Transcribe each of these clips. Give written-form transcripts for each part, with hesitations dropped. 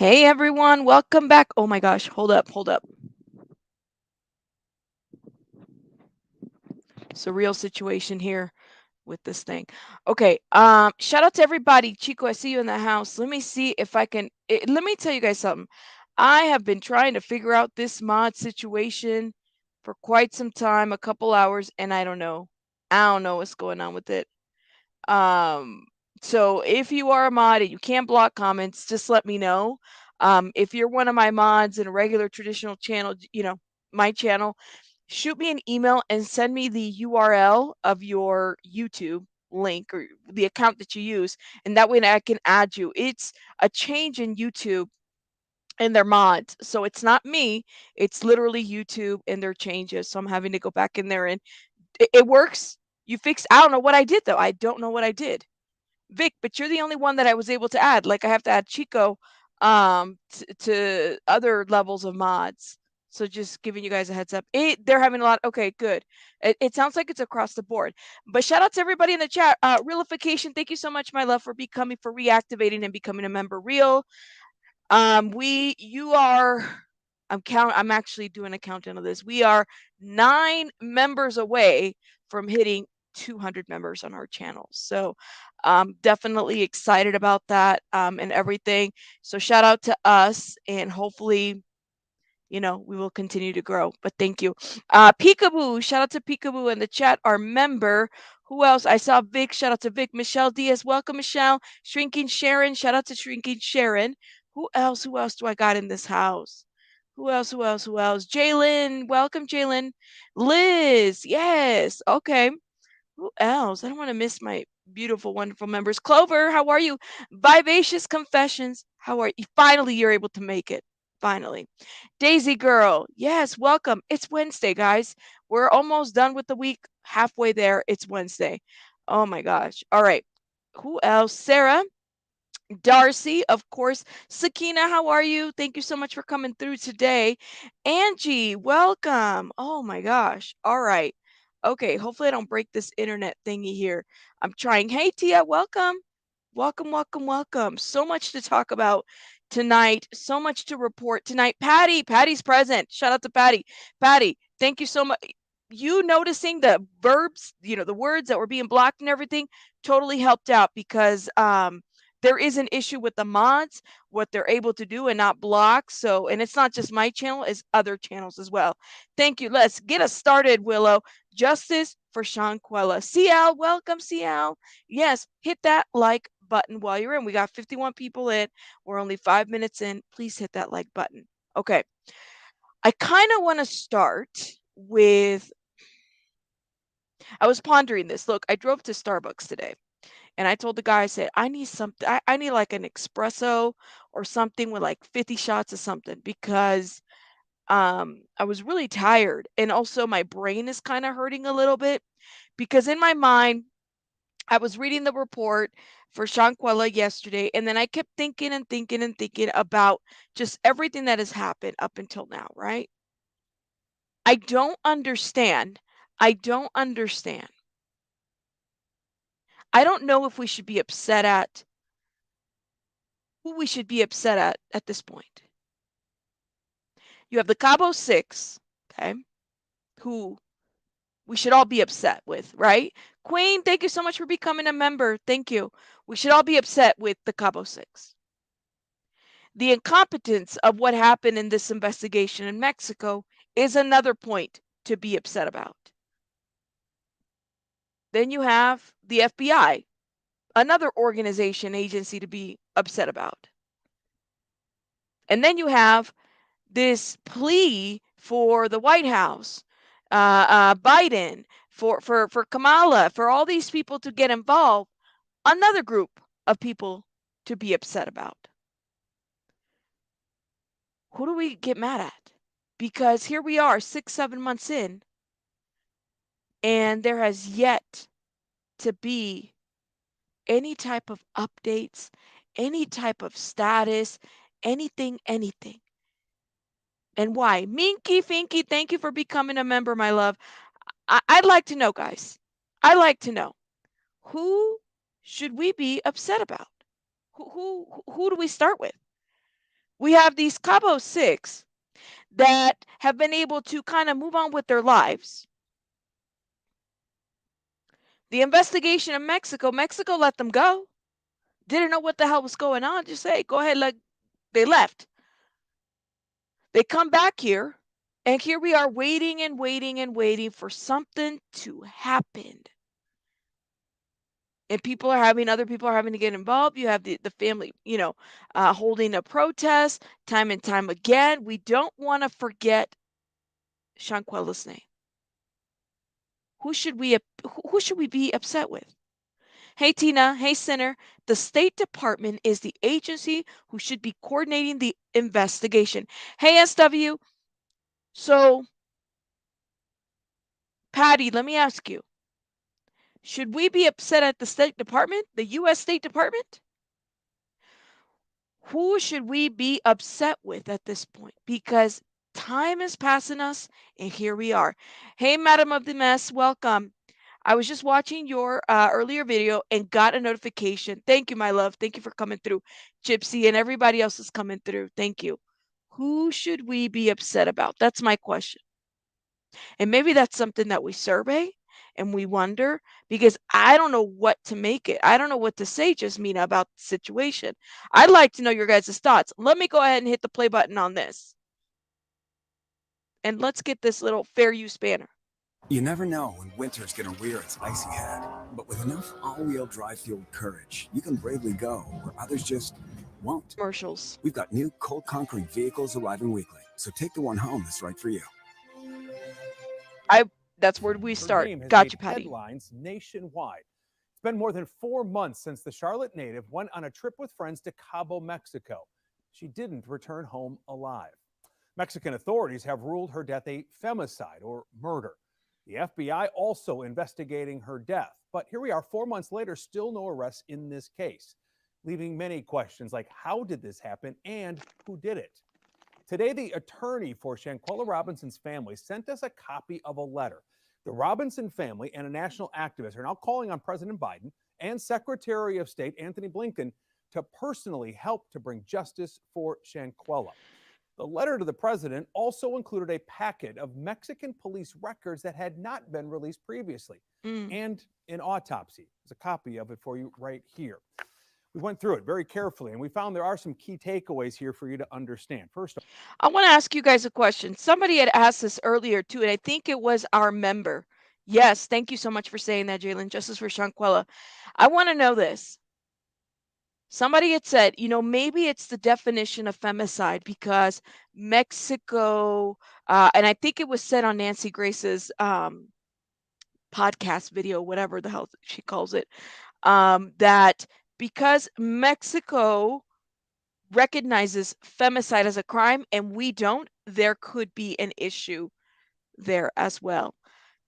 Hey everyone, welcome back. Oh my gosh, hold up. Surreal situation here with this thing. Okay, shout out to everybody. Chico, I see you in the house. Let me see if I can let me tell you guys something. I have been trying to figure out this mod situation for quite some time, a couple hours, and I don't know. I don't know what's going on with it. Um, so if you are a mod and you can't block comments, just let me know. If you're one of my mods in a regular traditional channel, my channel, shoot me an email and send me the URL of your YouTube link or the account that you use, and that way I can add you. It's a change in YouTube and their mods. So it's not me, it's literally YouTube and their changes. So I'm having to go back in there and it works. You fix I don't know what I did though. I don't know what I did. Vic, but you're the only one that I was able to add. Like I have to add Chico to other levels of mods. So just giving you guys a heads up. They're having a lot. Okay, good. It sounds like it's across the board. But shout out to everybody in the chat. Realification, thank you so much, my love, for reactivating and becoming a member. Real. You are. I'm actually doing a countdown of this. We are 9 members away from hitting 200 members on our channel. So definitely excited about that and everything. So shout out to us, and hopefully, we will continue to grow. But thank you. Peekaboo, shout out to Peekaboo in the chat, our member. Who else? I saw Vic. Shout out to Vic. Michelle Diaz. Welcome, Michelle. Shrinking Sharon. Shout out to Shrinking Sharon. Who else? Who else do I got in this house? Who else? Who else? Who else? Jalen. Welcome, Jalen. Liz. Yes. Okay. Who else? I don't want to miss my beautiful, wonderful members. Clover, how are you? Vivacious Confessions. How are you? Finally, you're able to make it. Finally. Daisy Girl. Yes, welcome. It's Wednesday, guys. We're almost done with the week. Halfway there. It's Wednesday. Oh my gosh. All right. Who else? Sarah. Darcy, of course. Sakina, how are you? Thank you so much for coming through today. Angie, welcome. Oh my gosh. All right. Okay, hopefully I don't break this internet thingy here. I'm trying. Hey, Tia, welcome. Welcome. So much to talk about tonight. So much to report tonight. Patty's present. Shout out to Patty. Patty, thank you so much. You noticing the verbs, the words that were being blocked and everything totally helped out because there is an issue with the mods, what they're able to do and not block. So, and it's not just my channel, it's other channels as well. Thank you. Let's get us started, Willow. Justice for Shanquella. CL, welcome, CL. Yes, hit that like button while you're in. We got 51 people in. We're only 5 minutes in. Please hit that like button. Okay. I kind of want to start with, I was pondering this. Look, I drove to Starbucks today. And I told the guy, I said, I need something. I need like an espresso or something with like 50 shots of something because I was really tired. And also my brain is kind of hurting a little bit because in my mind, I was reading the report for Shanquella yesterday. And then I kept thinking and thinking and thinking about just everything that has happened up until now, right? I don't understand. I don't understand. I don't know if we should be upset at who we should be upset at this point. You have the Cabo Six, okay, who we should all be upset with, right? Queen, thank you so much for becoming a member. Thank you. We should all be upset with the Cabo Six. The incompetence of what happened in this investigation in Mexico is another point to be upset about. Then you have the FBI, another organization, agency to be upset about. And then you have this plea for the White House, Biden, for Kamala, for all these people to get involved, another group of people to be upset about. Who do we get mad at? Because here we are 6, 7 months in, and there has yet to be any type of updates, any type of status, anything. And why? Minky Finky, thank you for becoming a member, my love. I'd like to know, guys. I'd like to know, who should we be upset about? Who do we start with? We have these Cabo Six that have been able to kind of move on with their lives. The investigation in Mexico let them go. Didn't know what the hell was going on. Just say, go ahead, they left. They come back here, and here we are waiting and waiting and waiting for something to happen. And other people are having to get involved. You have the family, holding a protest time and time again. We don't want to forget Shanquella's name. Who should we be upset with? Hey, Tina. Hey, Sinner. The State Department is the agency who should be coordinating the investigation. Hey, SW. So, Patty, let me ask you. Should we be upset at the State Department, the U.S. State Department? Who should we be upset with at this point? Because time is passing us, and here we are. Hey, Madam of the Mess, welcome. I was just watching your earlier video and got a notification. Thank you, my love. Thank you for coming through. Gypsy and everybody else is coming through. Thank you. Who should we be upset about? That's my question. And maybe that's something that we survey and we wonder, because I don't know what to make it. I don't know what to say, Jasmina, about the situation. I'd like to know your guys' thoughts. Let me go ahead and hit the play button on this. And let's get this little fair use banner. You never know when winter's gonna rear its icy head, but with enough all-wheel drive-fueled courage, you can bravely go where others just won't. Commercials. We've got new cold concrete vehicles arriving weekly, so take the one home that's right for you. That's where we start. Gotcha, Patty. Headlines nationwide. It's been more than 4 months since the Charlotte native went on a trip with friends to Cabo, Mexico. She didn't return home alive. Mexican authorities have ruled her death a femicide or murder. The FBI also investigating her death. But here we are 4 months later, still no arrests in this case, leaving many questions like how did this happen and who did it? Today, the attorney for Shanquella Robinson's family sent us a copy of a letter. The Robinson family and a national activist are now calling on President Biden and Secretary of State Antony Blinken to personally help to bring justice for Shanquella. The letter to the president also included a packet of Mexican police records that had not been released previously, and an autopsy. There's a copy of it for you right here. We went through it very carefully, and we found there are some key takeaways here for you to understand. First, I want to ask you guys a question. Somebody had asked this earlier too, and I think it was our member. Yes, thank you so much for saying that, Jalen. Justice for Shanquella. I want to know this. Somebody had said, maybe it's the definition of femicide because Mexico, and I think it was said on Nancy Grace's podcast video, whatever the hell she calls it, that because Mexico recognizes femicide as a crime and we don't, there could be an issue there as well.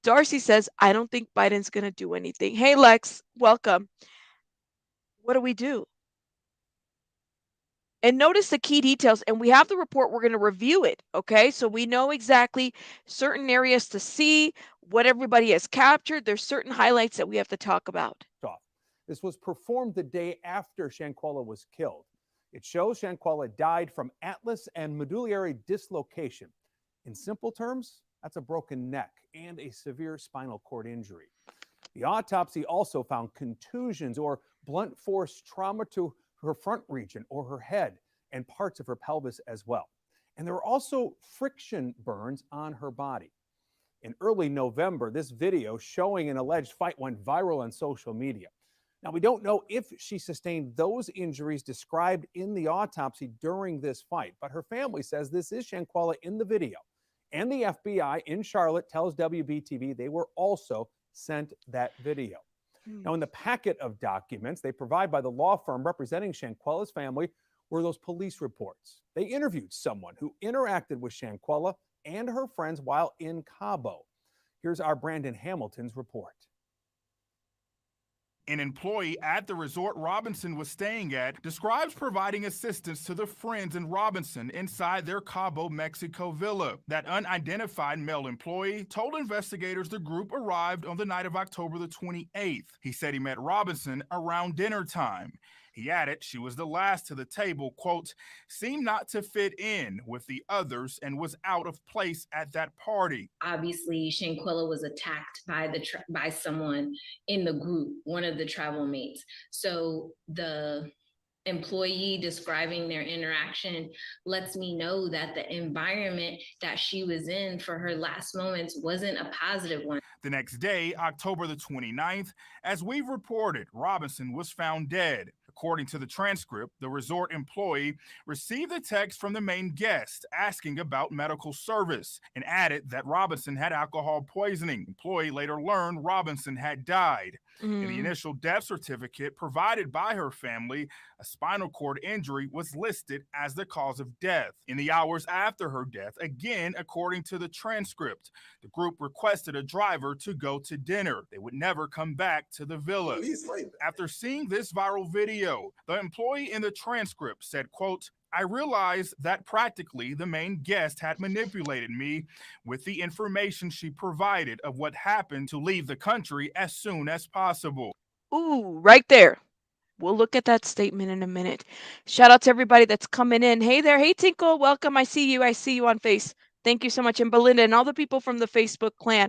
Darcy says, I don't think Biden's going to do anything. Hey, Lex, welcome. What do we do? And notice the key details, and we have the report. We're going to review it, okay? So we know exactly certain areas to see, what everybody has captured. There's certain highlights that we have to talk about. This was performed the day after Shanquella was killed. It shows Shanquella died from atlas and medullary dislocation. In simple terms, that's a broken neck and a severe spinal cord injury. The autopsy also found contusions or blunt force trauma to her front region or her head and parts of her pelvis as well. And there were also friction burns on her body. In early November, this video showing an alleged fight went viral on social media. Now, we don't know if she sustained those injuries described in the autopsy during this fight, but her family says this is Shanquella in the video. And the FBI in Charlotte tells WBTV they were also sent that video. Now, in the packet of documents they provide by the law firm representing Shanquella's family were those police reports. They interviewed someone who interacted with Shanquella and her friends while in Cabo. Here's our Brandon Hamilton's report. An employee at the resort Robinson was staying at describes providing assistance to the friends in Robinson inside their Cabo, Mexico villa. That unidentified male employee told investigators the group arrived on the night of October the 28th. He said he met Robinson around dinner time. He added she was the last to the table, quote, seemed not to fit in with the others and was out of place at that party. Obviously, Shanquella was attacked by by someone in the group, one of the travel mates. So the employee describing their interaction lets me know that the environment that she was in for her last moments wasn't a positive one. The next day, October the 29th, as we've reported, Robinson was found dead. According to the transcript, the resort employee received a text from the main guest asking about medical service and added that Robinson had alcohol poisoning. The employee later learned Robinson had died. In the initial death certificate provided by her family, a spinal cord injury was listed as the cause of death. In the hours after her death, again, according to the transcript, the group requested a driver to go to dinner. They would never come back to the villa. After seeing this viral video, the employee in the transcript said, quote, I realized that practically the main guest had manipulated me with the information she provided of what happened to leave the country as soon as possible. Ooh, right there. We'll look at that statement in a minute. Shout out to everybody that's coming in. Hey there. Hey, Tinkle. Welcome. I see you. I see you on Face. Thank you so much. And Belinda and all the people from the Facebook clan.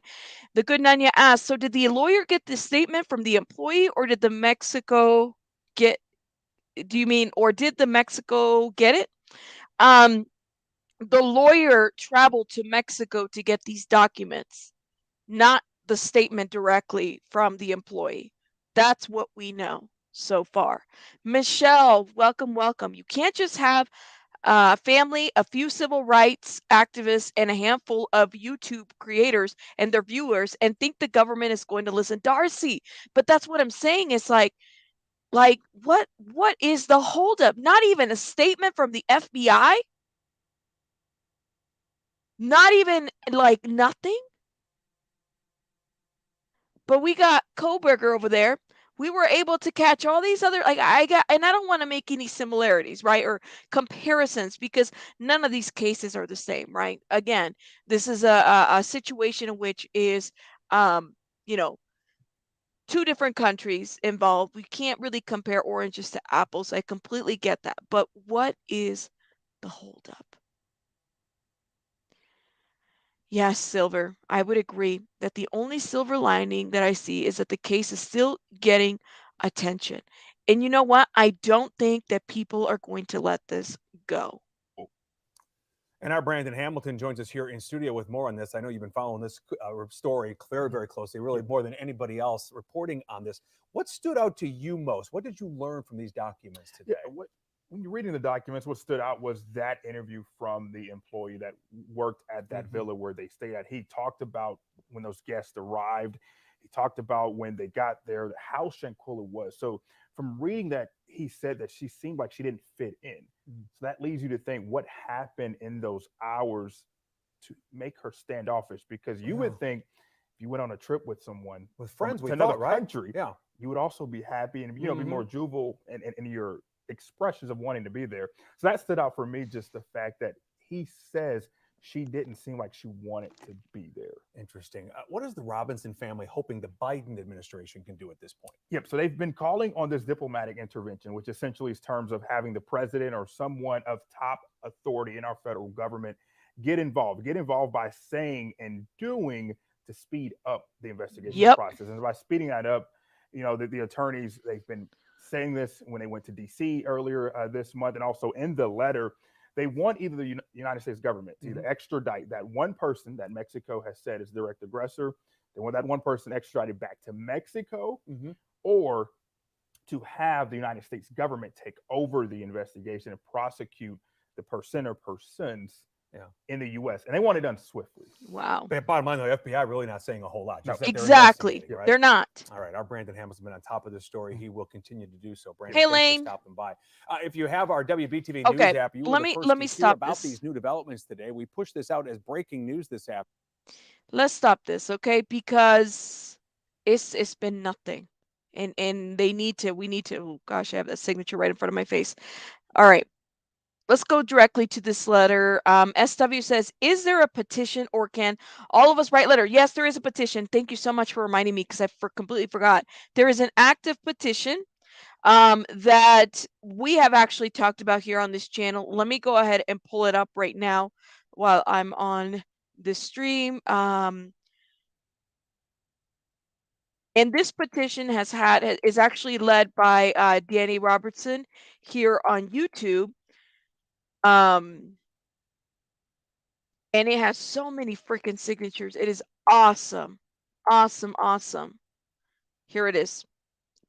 The good Nanya asked, so did the lawyer get this statement from the employee or did the Mexico get, do you mean, or did the Mexico get it? The lawyer traveled to Mexico to get these documents, not the statement directly from the employee. That's what we know so far. Michelle, welcome, welcome. You can't just have a family, a few civil rights activists, and a handful of YouTube creators and their viewers and think the government is going to listen. Darcy, but that's what I'm saying. It's like what is the holdup? Not even a statement from the FBI? Not even like nothing? But we got Koberger over there. We were able to catch all these other, and I don't want to make any similarities, right? Or comparisons because none of these cases are the same, right? Again, this is a situation in which is, two different countries involved. We can't really compare oranges to apples. I completely get that. But what is the holdup? Yes, Silver. I would agree that the only silver lining that I see is that the case is still getting attention. And you know what? I don't think that people are going to let this go. And our Brandon Hamilton joins us here in studio with more on this. I know you've been following this story very closely, really more than anybody else reporting on this. What stood out to you most? What did you learn from these documents today? Yeah, when you're reading the documents, what stood out was that interview from the employee that worked at that villa where they stayed at. He talked about when those guests arrived. He talked about when they got there, how Shanquella was. So from reading that, he said that she seemed like she didn't fit in. So that leads you to think what happened in those hours to make her standoffish, because you would think if you went on a trip with someone, with friends, to another country, yeah, you would also be happy and be more juvenile in your expressions of wanting to be there. So that stood out for me, just the fact that he says she didn't seem like she wanted to be there. Interesting. What is the Robinson family hoping the Biden administration can do at this point? Yep. So they've been calling on this diplomatic intervention, which essentially is terms of having the president or someone of top authority in our federal government get involved by saying and doing to speed up the investigation process. And by speeding that up, the attorneys, they've been saying this when they went to D.C. earlier this month, and also in the letter, they want either the United States government to either extradite that one person that Mexico has said is direct aggressor. They want that one person extradited back to Mexico, or to have the United States government take over the investigation and prosecute the person or persons in the U.S. And they want it done swiftly. Wow. But bottom line, the FBI really not saying a whole lot. No. Exactly. Right? They're not. All right. Our Brandon Hamilton's been on top of this story. He will continue to do so. Brandon, hey, thanks Lane. for stopping by. If you have our WBTV News app, you will be the first to hear about these new developments today. We pushed this out as breaking news this afternoon. Let's stop this, okay? Because it's been nothing. And we need to, oh gosh, I have that signature right in front of my face. All right. Let's go directly to this letter. SW says, is there a petition or can all of us write letter? Yes, there is a petition. Thank you so much for reminding me because I completely forgot. There is an active petition that we have actually talked about here on this channel. Let me go ahead and pull it up right now while I'm on the stream. And this petition is actually led by Daejhanae Robertson here on YouTube. And it has so many freaking signatures. It is awesome. Awesome, awesome. Here it is.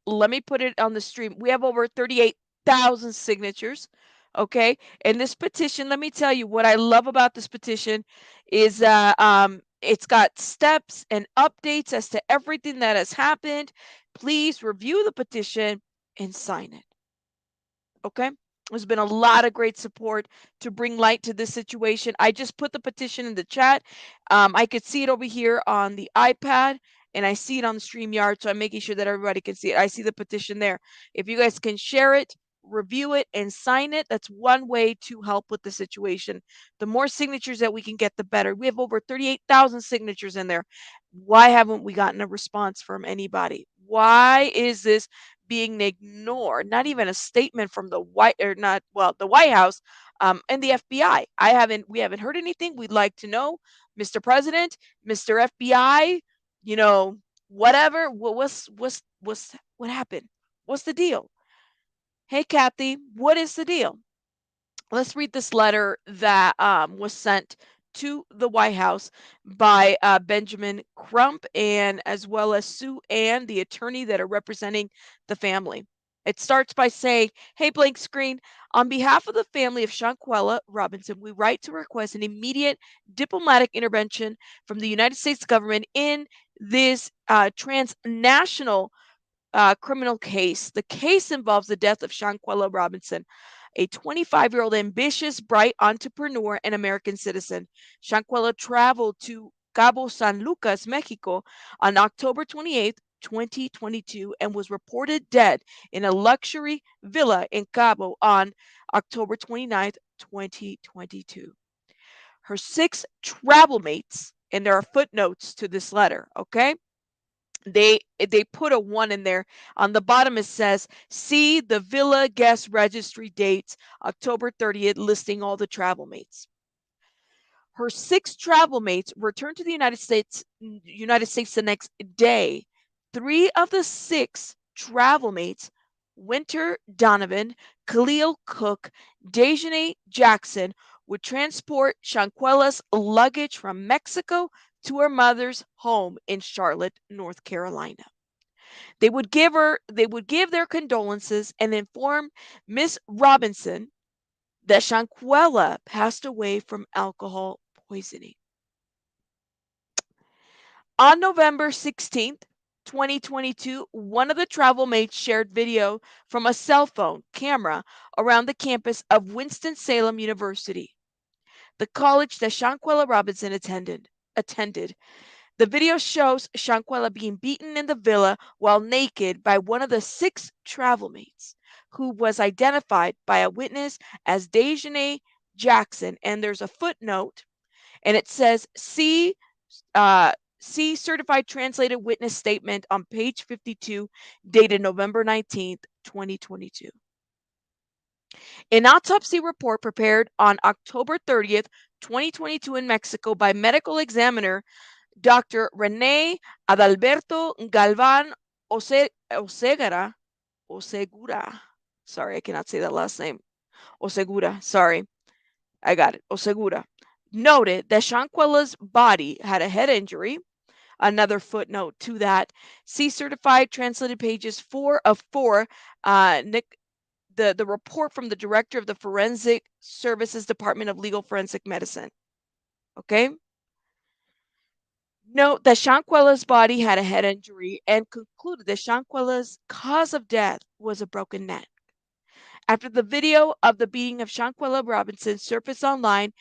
Let me put it on the stream. We have over 38,000 signatures. Okay. And this petition, let me tell you what I love about this petition is it's got steps and updates as to everything that has happened. Please review the petition and sign it. Okay. There's been a lot of great support to bring light to this situation. I just put the petition in the chat. I could see it over here on the iPad, and I see it on the StreamYard, so I'm making sure that everybody can see it. I see the petition there. If you guys can share it, review it, and sign it, that's one way to help with the situation. The more signatures that we can get, the better. We have over 38,000 signatures in there. Why haven't we gotten a response from anybody? Why is this being ignored? Not even a statement from the White House and the FBI. We haven't heard anything. We'd like to know, Mr. President, Mr. FBI, whatever. What happened? What's the deal? Hey, Kathy, what is the deal? Let's read this letter that was sent to the White House by Benjamin Crump and as well as Sue Ann, the attorney that are representing the family. It starts by saying, hey, blank screen, on behalf of the family of Shanquella Robinson, we write to request an immediate diplomatic intervention from the United States government in this transnational criminal case. The case involves the death of Shanquella Robinson, a 25-year-old ambitious, bright entrepreneur and American citizen. Shanquella traveled to Cabo San Lucas, Mexico on October 28th, 2022, and was reported dead in a luxury villa in Cabo on October 29th, 2022. Her 6 travel mates, and there are footnotes to this letter, okay? They put a 1 in there. On the bottom it says, see the villa guest registry dates, October 30th, listing all the travel mates. Her 6 travel mates returned to the United States the next day. 3 of the 6 travel mates, Winter Donovan, Khalil Cook, Daejhanae Jackson, would transport Shanquella's luggage from Mexico to her mother's home in Charlotte, North Carolina. They would give their condolences and inform Miss Robinson that Shanquella passed away from alcohol poisoning. On November 16th, 2022, one of the travel mates shared video from a cell phone camera around the campus of Winston-Salem University, the college that Shanquella Robinson attended. The video shows Shanquella being beaten in the villa while naked by one of the 6 travel mates, who was identified by a witness as Daejhanae Jackson. And there's a footnote, and it says, see certified translated witness statement on page 52, dated November 19th, 2022. An autopsy report prepared on October 30th, 2022 in Mexico by medical examiner Dr. Rene Adalberto Galvan Osegura. Sorry, I cannot say that last name. Osegura, sorry. I got it. Osegura. Noted that Shanquella's body had a head injury. Another footnote to that. See certified translated pages 4 of 4. The report from the director of the Forensic Services Department of Legal Forensic Medicine. Okay? Note that Shanquella's body had a head injury and concluded that Shanquella's cause of death was a broken neck. After the video of the beating of Shanquella Robinson surfaced online,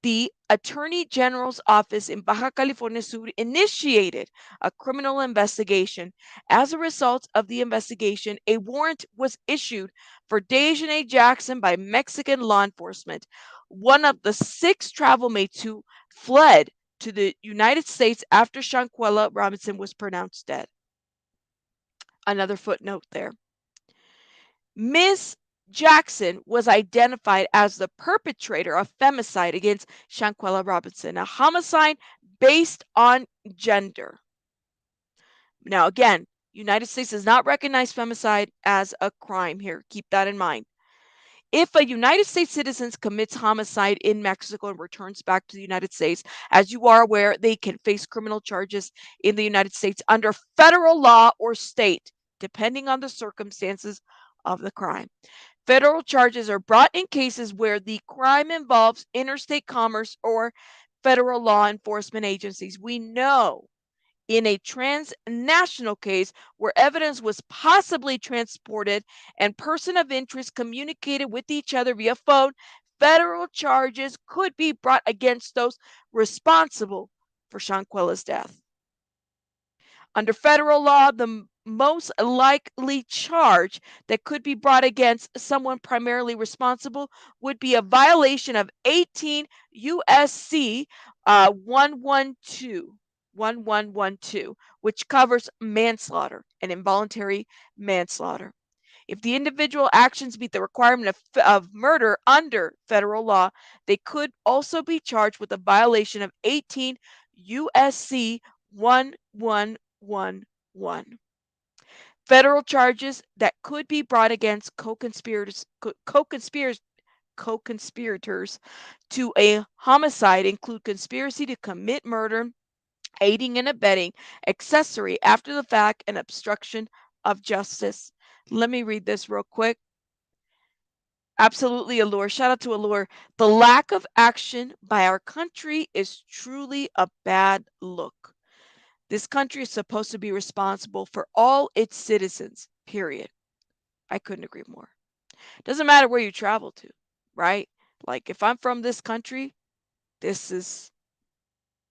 the Attorney General's office in Baja California Sur initiated a criminal investigation. As a result of the investigation, a warrant was issued for Daejhanae Jackson by Mexican law enforcement. One of the 6 travel mates who fled to the United States after Shanquella Robinson was pronounced dead. Another footnote there. Ms. Jackson was identified as the perpetrator of femicide against Shanquella Robinson, a homicide based on gender. Now, again, United States does not recognize femicide as a crime here. Keep that in mind. If a United States citizen commits homicide in Mexico and returns back to the United States, as you are aware, they can face criminal charges in the United States under federal law or state, depending on the circumstances of the crime. Federal charges are brought in cases where the crime involves interstate commerce or federal law enforcement agencies. We know in a transnational case where evidence was possibly transported and person of interest communicated with each other via phone, federal charges could be brought against those responsible for Shanquella's death. Under federal law, the most likely charge that could be brought against someone primarily responsible would be a violation of 18 USC 1112, which covers manslaughter and involuntary manslaughter. If the individual actions meet the requirement of murder under federal law, they could also be charged with a violation of 18 USC 1111. Federal charges that could be brought against co-conspirators to a homicide include conspiracy to commit murder, aiding and abetting, accessory after the fact, and obstruction of justice. Let me read this real quick. Absolutely, Allure. Shout out to Allure. The lack of action by our country is truly a bad look. This country is supposed to be responsible for all its citizens, period. I couldn't agree more. Doesn't matter where you travel to, right? Like if I'm from this country,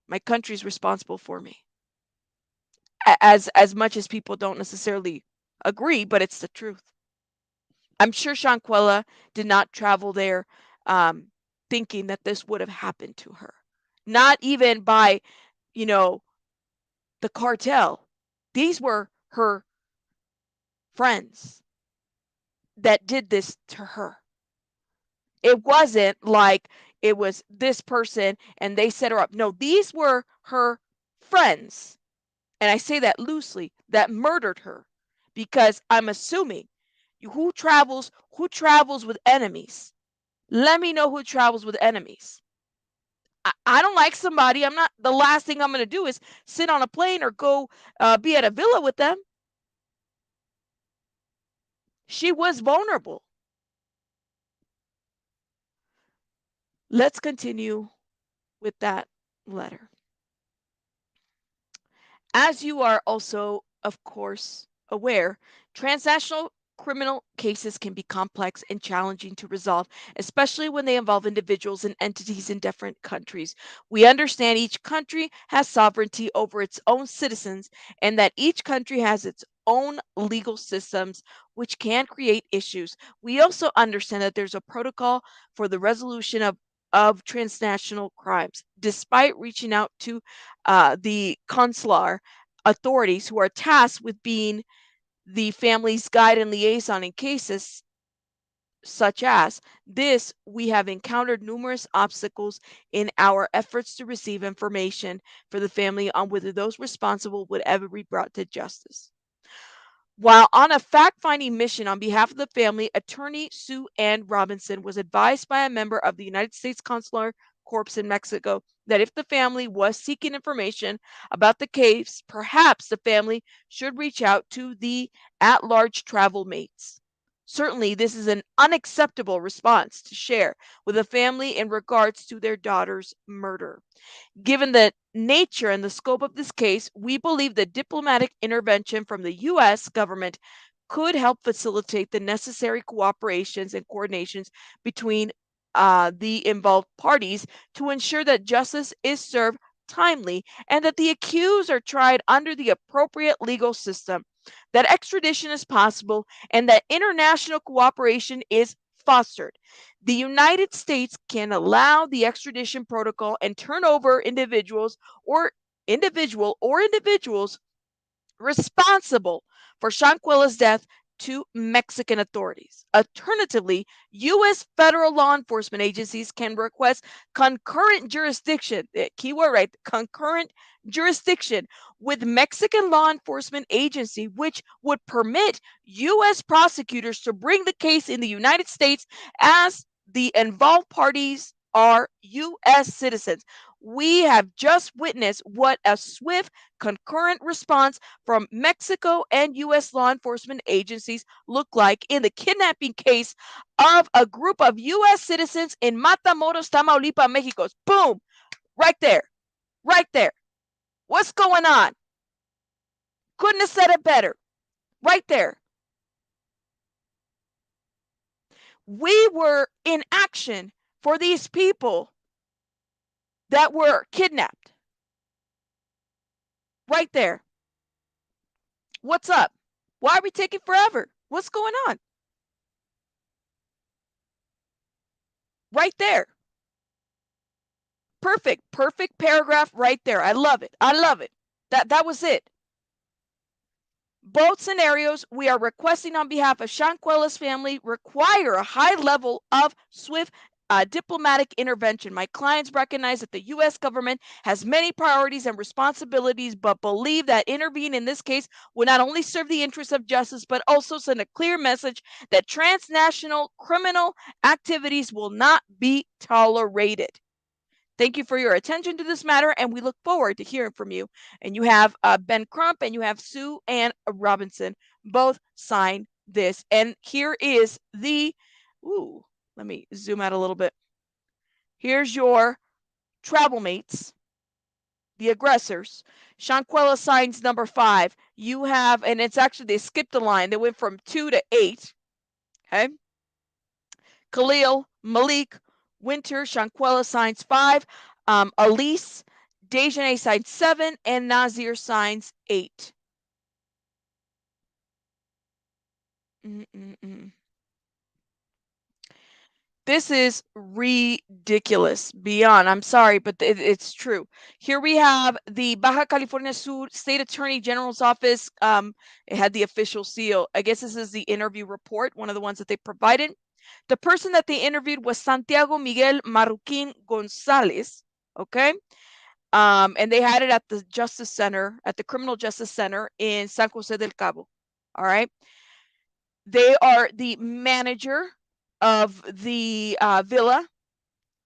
my country's responsible for me. As much as people don't necessarily agree, but it's the truth. I'm sure Shanquella did not travel there thinking that this would have happened to her. Not even by, the cartel. These were her friends that did this to her. It wasn't like it was this person and they set her up. No, these were her friends. And I say that loosely, that murdered her, because I'm assuming who travels with enemies. Let me know who travels with enemies. I don't like somebody. The last thing I'm going to do is sit on a plane or go be at a villa with them. She was vulnerable. Let's continue with that letter. As you are also, of course, aware, transnational criminal cases can be complex and challenging to resolve, especially when they involve individuals and entities in different countries. We understand each country has sovereignty over its own citizens and that each country has its own legal systems, which can create issues. We also understand that there's a protocol for the resolution of transnational crimes. Despite reaching out to the consular authorities who are tasked with being the family's guide and liaison in cases such as this, we have encountered numerous obstacles in our efforts to receive information for the family on whether those responsible would ever be brought to justice. While on a fact-finding mission on behalf of the family, attorney Sue Ann Robinson was advised by a member of the United States Consular Corps in Mexico that if the family was seeking information about the case, perhaps the family should reach out to the at-large travel mates. Certainly, this is an unacceptable response to share with a family in regards to their daughter's murder. Given the nature and the scope of this case, we believe that diplomatic intervention from the U.S. government could help facilitate the necessary cooperations and coordinations between the involved parties to ensure that justice is served timely and that the accused are tried under the appropriate legal system, that extradition is possible, and that international cooperation is fostered. The United States can allow the extradition protocol and turn over individuals responsible for Shanquella's death to Mexican authorities. Alternatively, U.S. federal law enforcement agencies can request concurrent jurisdiction, keyword right, concurrent jurisdiction with Mexican law enforcement agency, which would permit U.S. prosecutors to bring the case in the United States as the involved parties are U.S. citizens. We have just witnessed what a swift concurrent response from Mexico and U.S. law enforcement agencies look like in the kidnapping case of a group of U.S. citizens in Matamoros, Tamaulipas, Mexico. Boom! Right there. Right there. What's going on? Couldn't have said it better. Right there. We were in action for these people that were kidnapped. Right there. What's up? Why are we taking forever? What's going on? Right there. Perfect paragraph right there. I love it. I love it. That was it. Both scenarios we are requesting on behalf of Shanquella's family require a high level of swift diplomatic intervention. My clients recognize that the U.S. government has many priorities and responsibilities, but believe that intervening in this case will not only serve the interests of justice, but also send a clear message that transnational criminal activities will not be tolerated. Thank you for your attention to this matter, and we look forward to hearing from you. And you have Ben Crump and you have Sue Ann Robinson. Both sign this. And here is the, let me zoom out a little bit. Here's your travel mates, the aggressors. Shanquella signs number 5. You have, and it's actually, they skipped a line. They went from 2 to 8. Okay. Khalil, Malik, Winter, Shanquella signs 5. Elise, Daejhanae signs 7, and Nazir signs 8. This is ridiculous. Beyond. I'm sorry, but it's true. Here we have the Baja California Sur State Attorney General's Office. It had the official seal. I guess this is the interview report, one of the ones that they provided. The person that they interviewed was Santiago Miguel Marroquin Gonzalez. Okay. And they had it at the Justice Center, at the Criminal Justice Center in San José del Cabo. All right. They are the manager of the villa.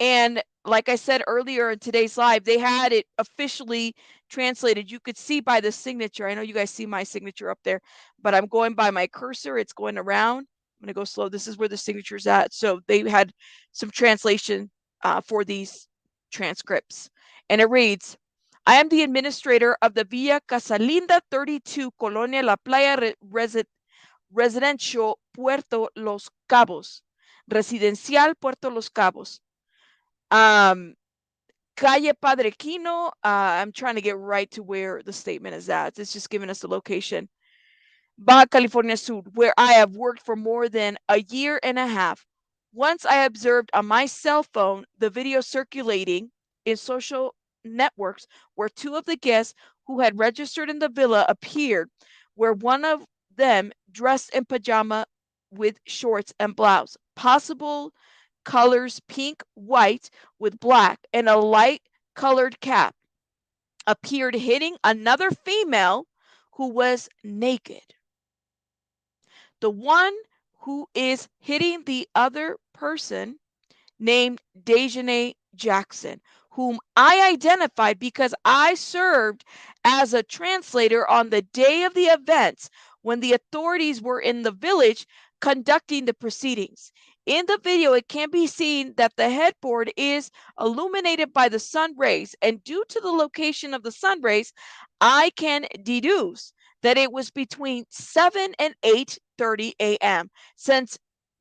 And like I said earlier in today's live, they had it officially translated. You could see by the signature. I know you guys see my signature up there, but I'm going by my cursor. It's going around. I'm going to go slow. This is where the signature's at. So they had some translation for these transcripts. And it reads, I am the administrator of the Villa Casalinda 32 Colonia La Playa Residential Puerto Los Cabos. Residencial Puerto Los Cabos. Calle Padre Quino. I'm trying to get right to where the statement is at. It's just giving us the location. Baja California Sur, where I have worked for more than a year and a half. Once I observed on my cell phone the video circulating in social networks where 2 of the guests who had registered in the villa appeared, where one of them dressed in pajama with shorts and blouse, possible colors pink, white with black, and a light colored cap, appeared hitting another female who was naked. The one who is hitting the other person named Daejhanae Jackson, whom I identified because I served as a translator on the day of the events when the authorities were in the village conducting the proceedings. In the video, it can be seen that the headboard is illuminated by the sun rays, and due to the location of the sun rays, I can deduce that it was between 7 and 8:30 a.m. since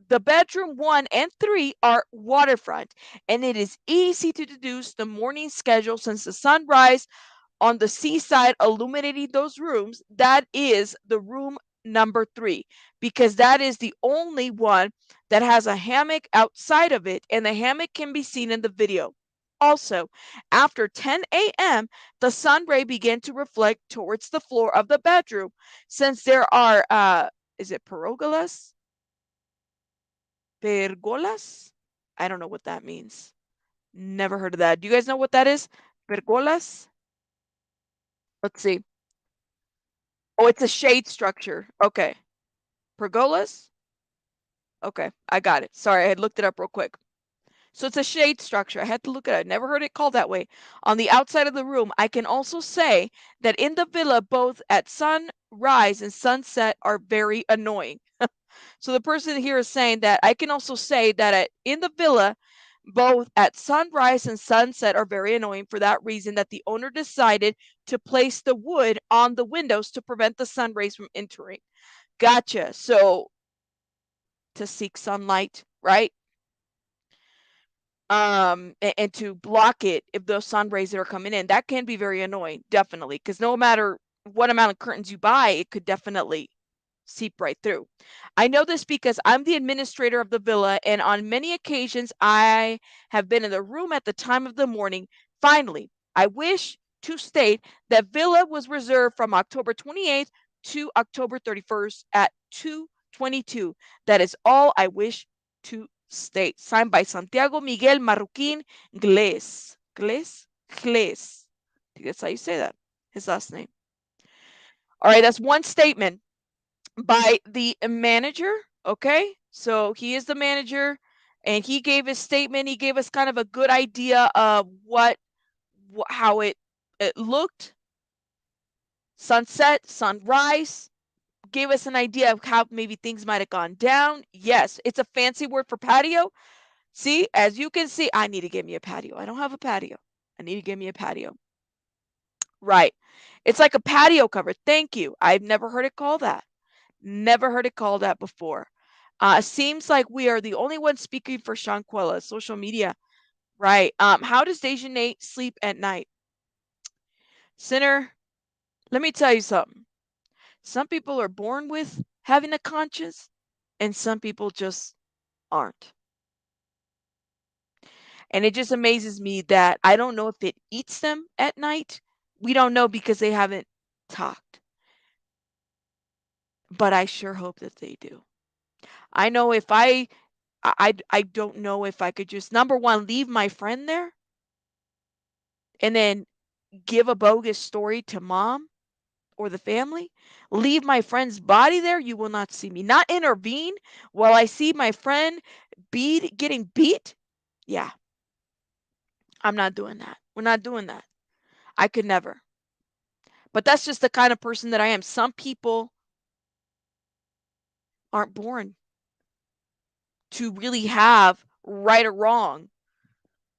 the bedroom 1 and 3 are waterfront, and it is easy to deduce the morning schedule since the sunrise on the seaside illuminating those rooms. That is the room number 3, because that is the only one that has a hammock outside of it, and the hammock can be seen in the video. Also, after 10 a.m., the sun ray began to reflect towards the floor of the bedroom. Since there are Is it pergolas? Pergolas? I don't know what that means. Never heard of that. Do you guys know what that is? Pergolas? Let's see. Oh, it's a shade structure. Okay. Pergolas? Okay, I got it. Sorry, I had looked it up real quick. So it's a shade structure. I had to look at it. Never heard it called that way. On the outside of the room, I can also say that in the villa, both at sunrise and sunset are very annoying. So the person here is saying that I can also say that in the villa, both at sunrise and sunset are very annoying for that reason that the owner decided to place the wood on the windows to prevent the sun rays from entering. Gotcha. So to seek sunlight, right? And to block it if those sun rays that are coming in, that can be very annoying, definitely, because no matter what amount of curtains you buy, it could definitely seep right through. I know this because I'm the administrator of the villa, and on many occasions I have been in the room at the time of the morning. Finally, I wish to state that villa was reserved from October 28th to October 31st at 2:22. That is all I wish to state. Signed by Santiago Miguel Marroquin Gles. Gles? Gles. I think that's how you say that. His last name. All right, that's one statement by the manager. Okay, so he is the manager, and he gave his statement. He gave us kind of a good idea of how it looked. Sunset, sunrise. Gave us an idea of how maybe things might have gone down. Yes, it's a fancy word for patio. See, as you can see, I need to get me a patio. I don't have a patio. I need to get me a patio. Right. It's like a patio cover. Thank you. I've never heard it called that. Never heard it called that before. Seems like we are the only ones speaking for Shanquella, social media. Right. How does Daejhanae sleep at night? Sinner, let me tell you something. Some people are born with having a conscience, and some people just aren't. And it just amazes me that I don't know if it eats them at night. We don't know because they haven't talked. But I sure hope that they do. I know if I don't know if I could just, number one, leave my friend there and then give a bogus story to mom or the family. Leave my friend's body there. You will not see me. Not intervene while I see my friend getting beat. Yeah, I'm not doing that. We're not doing that. I could never. But that's just the kind of person that I am. Some people aren't born to really have right or wrong,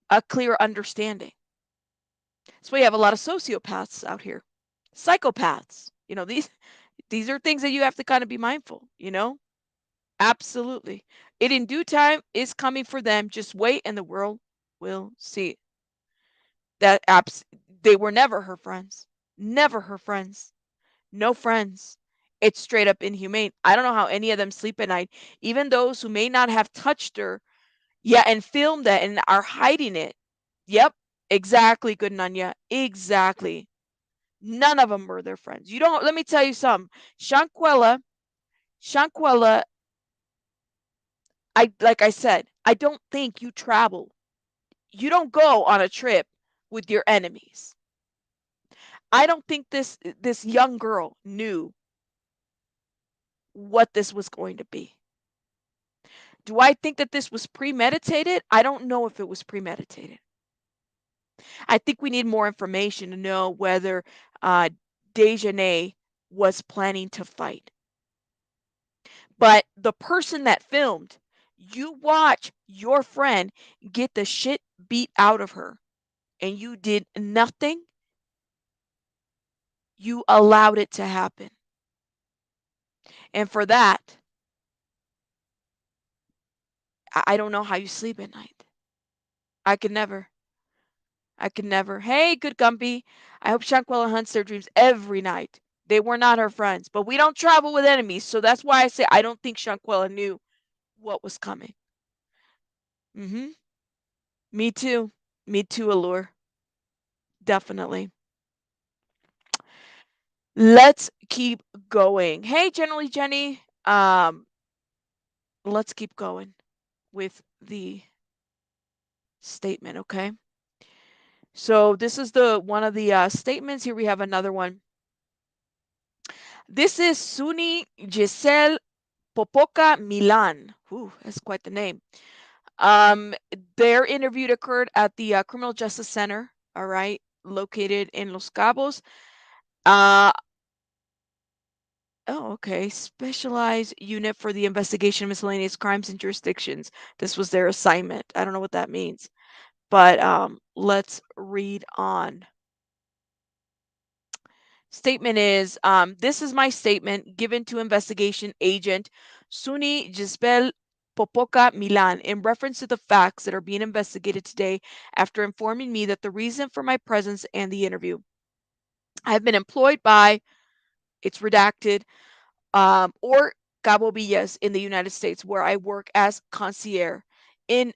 a clear understanding. That's why you have a lot of sociopaths out here, psychopaths. These are things that you have to kind of be mindful. Absolutely. It in due time is coming for them. Just wait, and the world will see. They were never her friends. Never her friends. No friends. It's straight up inhumane. I don't know how any of them sleep at night. Even those who may not have touched her, yeah, and filmed that and are hiding it. Yep, exactly, good Nanya. Exactly. None of them were their friends. You don't. Let me tell you something. Shanquella, like I said, I don't think you travel. You don't go on a trip with your enemies. I don't think this young girl knew what this was going to be. Do I think that this was premeditated? I don't know if it was premeditated. I think we need more information to know whether Daejhanae was planning to fight. But the person that filmed, you watch your friend get the shit beat out of her, and you did nothing. You allowed it to happen. And for that, I don't know how you sleep at night. I could never. I could never. Hey, good Gumpy. I hope Shanquella hunts their dreams every night. They were not her friends, but we don't travel with enemies, so that's why I say I don't think Shanquella knew what was coming. Mm-hmm. Me too. Me too, Allure. Definitely. Let's keep going. Hey, Generally Jenny. let's keep going with the statement, okay? So this is the one of the statements. Here we have another one. This is Suni Giselle Popoca Milan. Ooh, that's quite the name. Their interview occurred at the Criminal Justice Center, all right, located in Los Cabos. Oh, okay. Specialized unit for the investigation of miscellaneous crimes and jurisdictions. This was their assignment. I don't know what that means, but let's read on. Statement is, this is my statement given to investigation agent Suni Gisbel Popoca Milan in reference to the facts that are being investigated today after informing me that the reason for my presence and the interview. I have been employed by, it's redacted, or Cabo Villas in the United States, where I work as concierge. In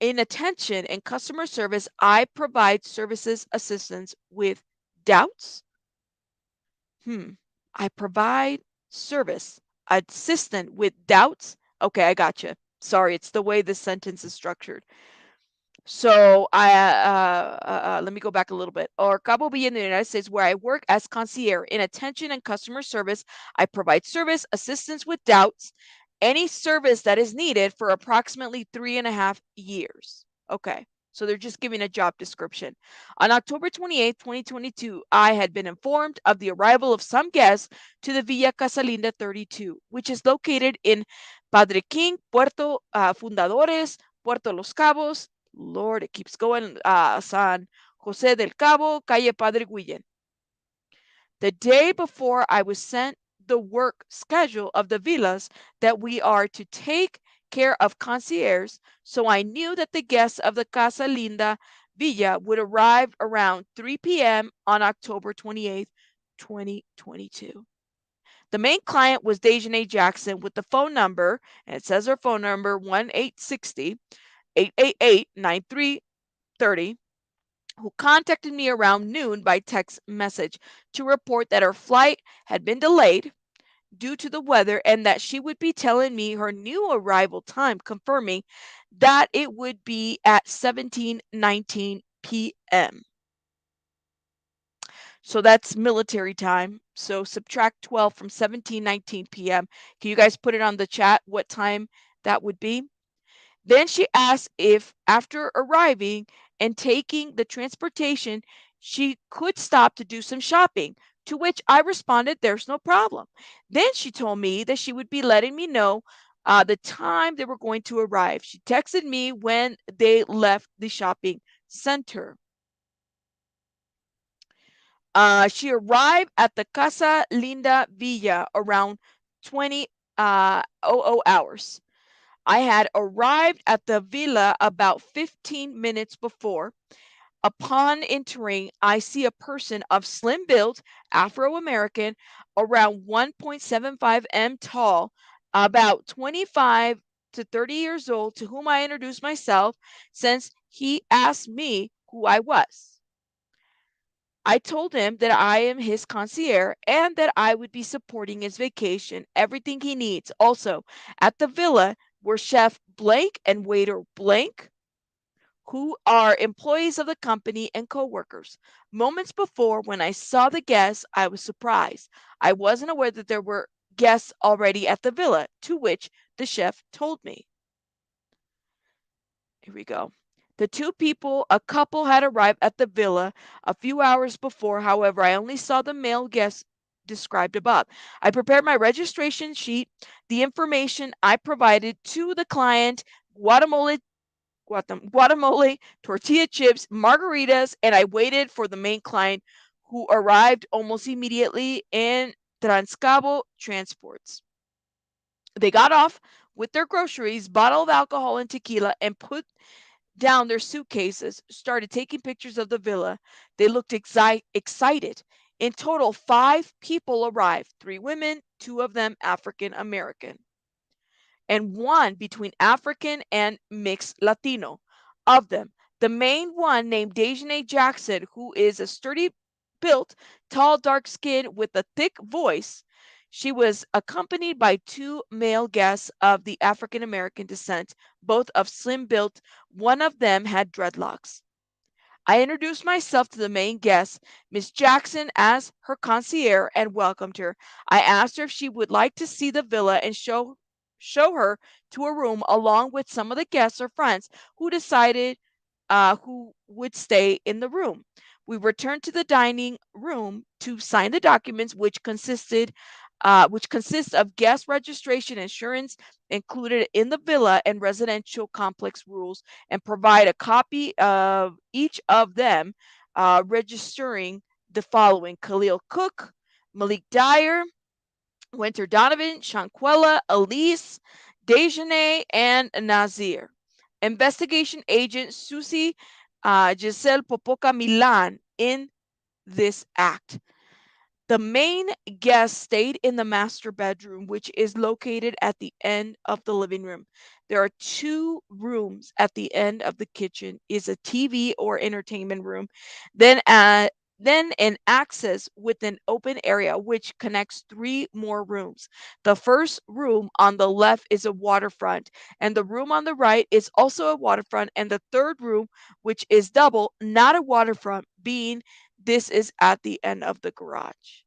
attention and customer service, I provide services assistance with doubts. I provide service assistant with doubts. Okay, I gotcha. Sorry, it's the way this sentence is structured. So let me go back a little bit. Or Cabo Villa in the United States, where I work as concierge in attention and customer service. I provide service assistance with doubts, any service that is needed for approximately 3.5 years. Okay. So they're just giving a job description. On October 28th, 2022, I had been informed of the arrival of some guests to the Villa Casalinda 32, which is located in Padre King, Puerto Fundadores, Puerto Los Cabos. Lord, it keeps going. San José del Cabo, Calle Padre Guillen. The day before I was sent the work schedule of the villas that we are to take care of concierge, so I knew that the guests of the Casa Linda Villa would arrive around 3 p.m. on October 28th, 2022. The main client was Daejhanae Jackson with the phone number, and it says her phone number 1-860 888-9330, who contacted me around noon by text message to report that her flight had been delayed due to the weather and that she would be telling me her new arrival time, confirming that it would be at 17:19 p.m. So that's military time. So subtract 12 from 17:19 p.m. Can you guys put it on the chat what time that would be? Then she asked if, after arriving and taking the transportation, she could stop to do some shopping, to which I responded, there's no problem. Then she told me that she would be letting me know the time they were going to arrive. She texted me when they left the shopping center. She arrived at the Casa Linda Villa around 20 hours. I had arrived at the villa about 15 minutes before. Upon entering, I see a person of slim build, Afro American, around 1.75 m tall, about 25 to 30 years old, to whom I introduced myself since he asked me who I was. I told him that I am his concierge and that I would be supporting his vacation, everything he needs. Also, at the villa were Chef Blank and waiter Blank, who are employees of the company and co-workers. Moments before, when I saw the guests, I was surprised. I wasn't aware that there were guests already at the villa, to which the chef told me. Here we go. The two people, a couple, had arrived at the villa a few hours before. However, I only saw the male guests described above. I prepared my registration sheet, the information I provided to the client, guacamole, tortilla chips, margaritas, and I waited for the main client, who arrived almost immediately in Transcabo Transports. They got off with their groceries, bottle of alcohol and tequila, and put down their suitcases, started taking pictures of the villa. They looked excited. In total, 5 people arrived, 3 women, 2 of them African American, and 1 between African and mixed Latino. Of them, the main one, named Daejhanae Jackson, who is a sturdy built, tall, dark skin with a thick voice. She was accompanied by two male guests of the African American descent, both of slim build. One of them had dreadlocks. I introduced myself to the main guest, Miss Jackson, as her concierge and welcomed her. I asked her if she would like to see the villa and show her to a room along with some of the guests or friends who decided who would stay in the room. We returned to the dining room to sign the documents, which consists of guest registration, insurance included in the villa, and residential complex rules, and provide a copy of each of them, registering the following: Khalil Cook, Malik Dyer, Winter Donovan, Shanquella, Elise, Daejhanae, and Nazir. Investigation agent Susie Giselle Popoca Milan in this act. The main guest stayed in the master bedroom, which is located at the end of the living room. There are two rooms at the end of the kitchen is a TV or entertainment room, then an access with an open area which connects three more rooms. The first room on the left is a waterfront, and the room on the right is also a waterfront, and the third room, which is double, not a waterfront, being this is at the end of the garage.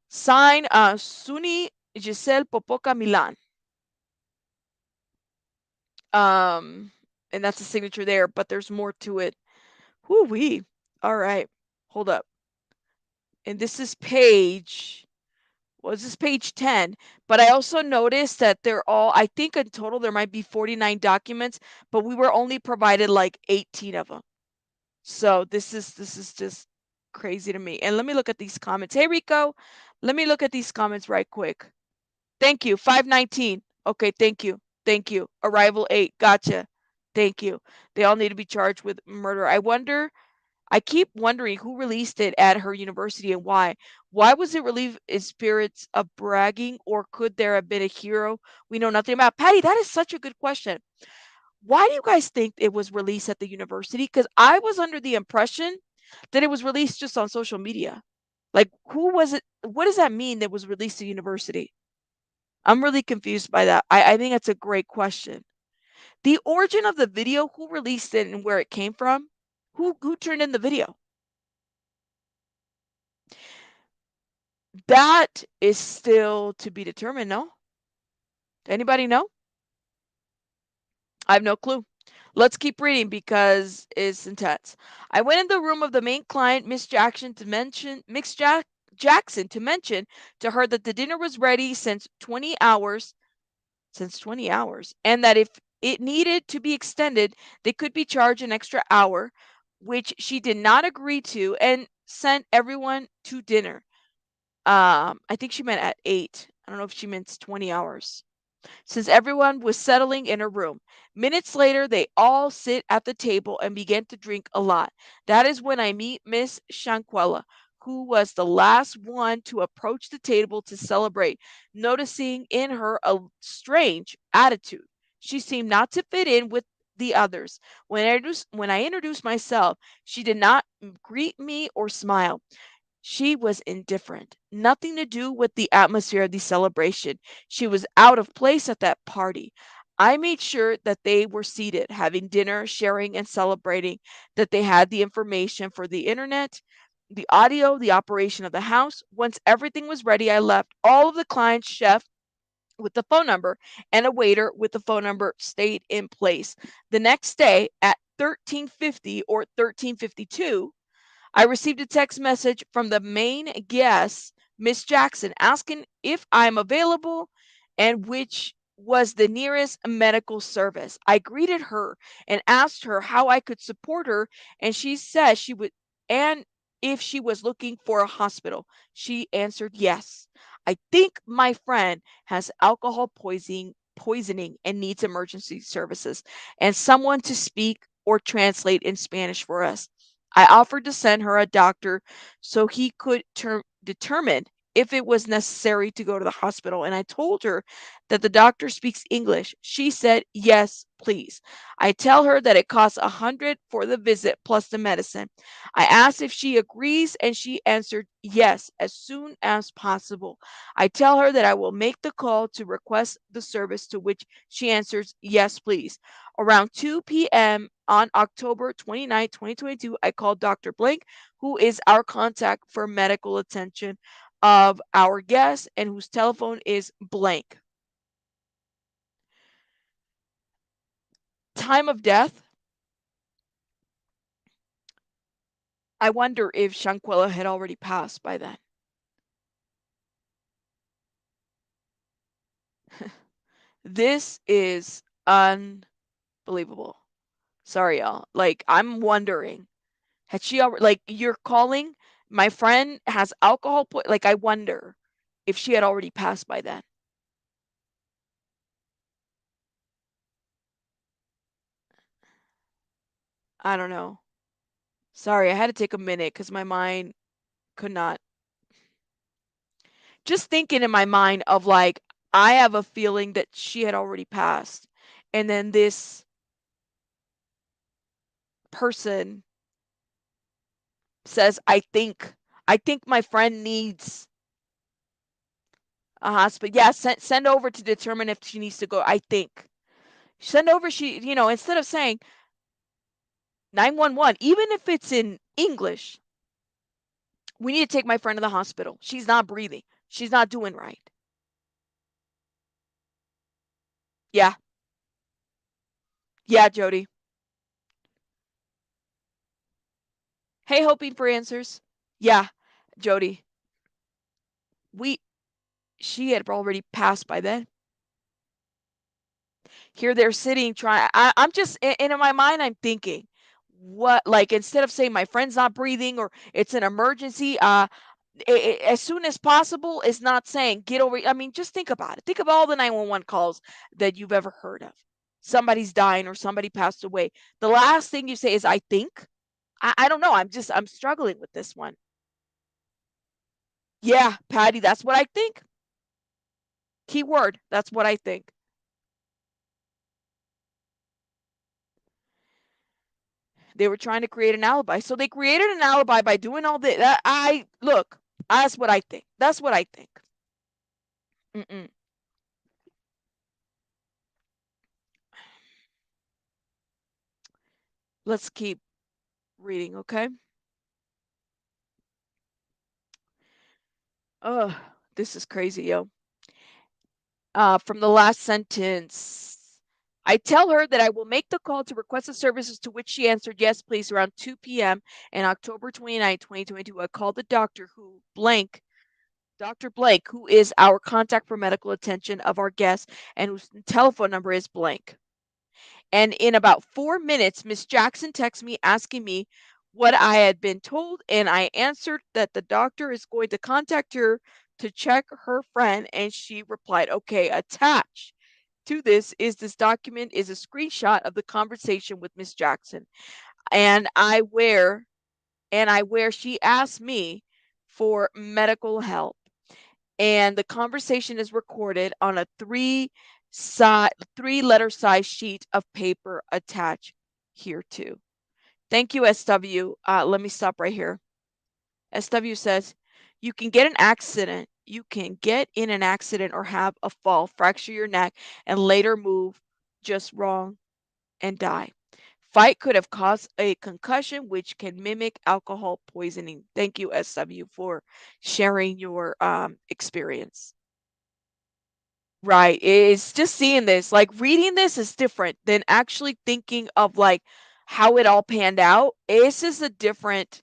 Sign Suni Giselle Popoca Milan. And that's a signature there, but there's more to it. Whoo wee. All right. Hold up. And this is page, was this page 10? But I also noticed that they're all, I think in total there might be 49 documents, but we were only provided like 18 of them. So this is just crazy to me. And let me look at these comments. Hey Rico, let me look at these comments right quick. Thank you. 519. Okay, thank you. Thank you. Arrival 8. Gotcha. Thank you. They all need to be charged with murder. I keep wondering who released it at her university and why. Why was it relieved in spirits of bragging, or could there have been a hero we know nothing about? Patty, that is such a good question. Why do you guys think it was released at the university? Because I was under the impression that it was released just on social media. Like, who was it? What does that mean that was released at university? I'm really confused by that. I think that's a great question. The origin of the video, who released it and where it came from? Who turned in the video? That is still to be determined, no? Anybody know? I have no clue. Let's keep reading because it's intense. I went in the room of the main client, Miss Jackson, to mention Jackson to mention to her that the dinner was ready since 20 hours, and that if it needed to be extended, they could be charged an extra hour, which she did not agree to, and sent everyone to dinner. I think she meant at 8. I don't know if she meant 20 hours. Since everyone was settling in a room, minutes later, they all sit at the table and begin to drink a lot. That is when I meet Miss Shanquella, who was the last one to approach the table to celebrate, noticing in her a strange attitude. She seemed not to fit in with the others. When I introduced myself, she did not greet me or smile. She was indifferent, nothing to do with the atmosphere of the celebration. She was out of place at that party. I made sure that they were seated, having dinner, sharing, and celebrating, that they had the information for the internet, the audio, the operation of the house. Once everything was ready, I left. All of the clients' chef with the phone number and a waiter with the phone number stayed in place. The next day at 1350 or 1352, I received a text message from the main guest, Miss Jackson, asking if I'm available and which was the nearest medical service. I greeted her and asked her how I could support her, and she said she would, and if she was looking for a hospital. She answered yes. I think my friend has alcohol poisoning and needs emergency services and someone to speak or translate in Spanish for us. I offered to send her a doctor so he could determine if it was necessary to go to the hospital. And I told her that the doctor speaks English. She said, yes, please. I tell her that it costs $100 for the visit plus the medicine. I asked if she agrees, and she answered yes, as soon as possible. I tell her that I will make the call to request the service, to which she answers, yes, please. Around 2 p.m. on October 29, 2022, I called Dr. Blank, who is our contact for medical attention of our guest and whose telephone is blank. Time of death. I wonder if Shanquella had already passed by then. This is unbelievable. Sorry, y'all. Like, I'm wondering, had she already, like, you're calling, my friend has alcohol, like, I wonder if she had already passed by then. I don't know. Sorry, I had to take a minute because my mind could not. Just thinking in my mind of like, I have a feeling that she had already passed. And then this person says, I think my friend needs a hospital. Yeah, send over to determine if she needs to go. I think. Send over, instead of saying 911, even if it's in English, we need to take my friend to the hospital. She's not breathing. She's not doing right. Yeah. Yeah, Jody. Hey, hoping for answers. Yeah, Jody. She had already passed by then. Here they're sitting trying. I'm just, and in my mind, I'm thinking, what, like, instead of saying my friend's not breathing or it's an emergency, as soon as possible is not saying get over. I mean, just think about it. Think of all the 911 calls that you've ever heard of. Somebody's dying or somebody passed away. The last thing you say is, I think. I don't know. I'm struggling with this one. Yeah, Patty, that's what I think. Keyword, that's what I think. They were trying to create an alibi. So they created an alibi by doing all this. Look, that's what I think. That's what I think. Mm-mm. Let's keep reading, okay? Oh, this is crazy, yo. From the last sentence. I tell her that I will make the call to request the services, to which she answered, yes, please, around 2 p.m. on October 29, 2022. I called the doctor Dr. Blank, who is our contact for medical attention of our guest and whose telephone number is blank. And in about 4 minutes, Miss Jackson texted me asking me what I had been told, and I answered that the doctor is going to contact her to check her friend, and she replied, okay. Attached to this document is a screenshot of the conversation with Miss Jackson, and where she asked me for medical help. And the conversation is recorded on a 3-letter size sheet of paper attached here too. Thank you, SW. Let me stop right here. SW says, you can get in an accident or have a fall, fracture your neck, and later move just wrong and die. Fight could have caused a concussion, which can mimic alcohol poisoning. Thank you, SW, for sharing your experience. Right. It's just seeing this, like reading this is different than actually thinking of like how it all panned out. It's just a different,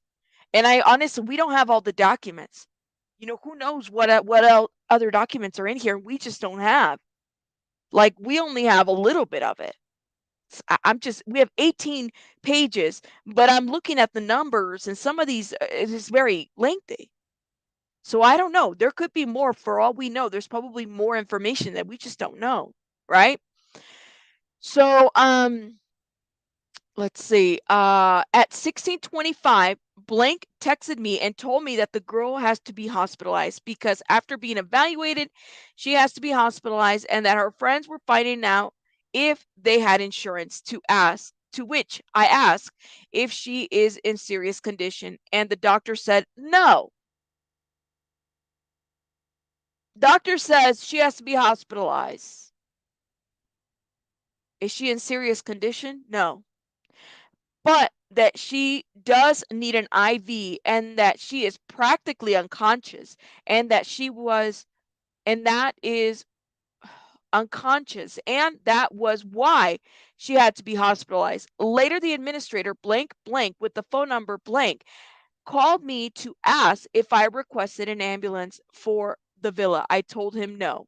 and I honestly, we don't have all the documents. Who knows what other documents are in here we just don't have. Like, we only have a little bit of it. We have 18 pages, but I'm looking at the numbers and some of these, it is very lengthy. So I don't know. There could be more. For all we know, there's probably more information that we just don't know, right? So let's see. At 16:25, Blank texted me and told me that the girl has to be hospitalized because after being evaluated, she has to be hospitalized, and that her friends were finding out if they had insurance. To which I asked if she is in serious condition, and the doctor said no. Doctor says she has to be hospitalized. Is she in serious condition? No. But that she does need an IV and that she is practically unconscious and that that is unconscious and that was why she had to be hospitalized. Later, the administrator, blank blank, with the phone number blank, called me to ask if I requested an ambulance for the villa. I told him no.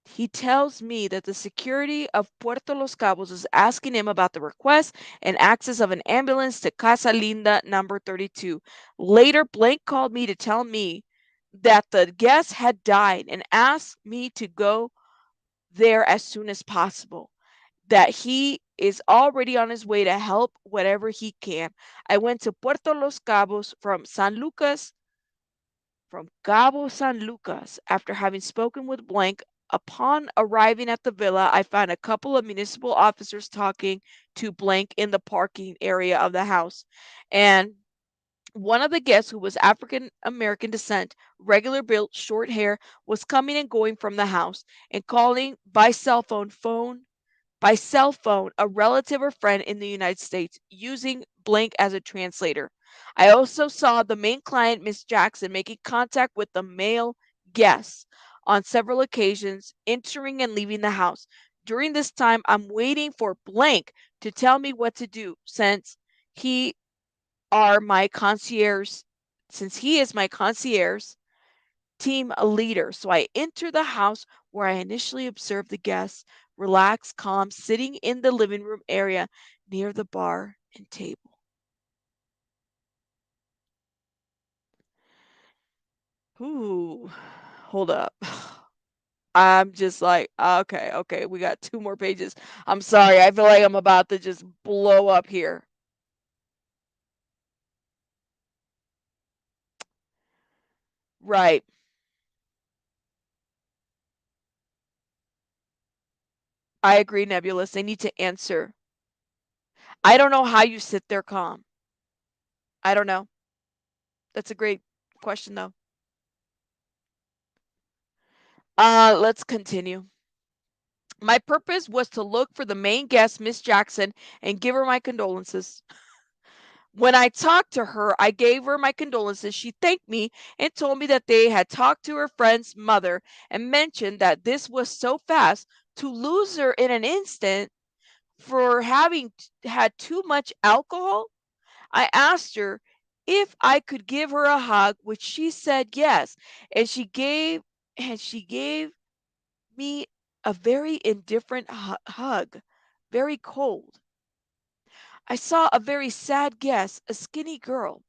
He tells me that the security of Puerto Los Cabos is asking him about the request and access of an ambulance to Casa Linda number 32. Later, Blank called me to tell me that the guest had died and asked me to go there as soon as possible. That he is already on his way to help whatever he can. I went to Puerto Los Cabos from Cabo San Lucas. After having spoken with Blank, upon arriving at the villa, I found a couple of municipal officers talking to Blank in the parking area of the house. And one of the guests, who was African American descent, regular built, short hair, was coming and going from the house and calling by cell phone a relative or friend in the United States, using Blank as a translator. I also saw the main client, Miss Jackson, making contact with the male guests on several occasions, entering and leaving the house. During this time, I'm waiting for Blank to tell me what to do, he are my concierge, since he is my concierge team leader. So I enter the house where I initially observed the guests, relaxed, calm, sitting in the living room area near the bar and table. Ooh, hold up. I'm just like, okay, we got 2 more pages. I'm sorry, I feel like I'm about to just blow up here. Right. I agree, Nebulous. They need to answer. I don't know how you sit there calm. I don't know. That's a great question, though. Let's continue. My purpose was to look for the main guest, Miss Jackson, and give her my condolences. When I talked to her, I gave her my condolences. She thanked me and told me that they had talked to her friend's mother and mentioned that this was so fast to lose her in an instant for having had too much alcohol. I asked her if I could give her a hug, which she said yes, and she gave me a very indifferent hug, very cold. I saw a very sad guest, a skinny girl,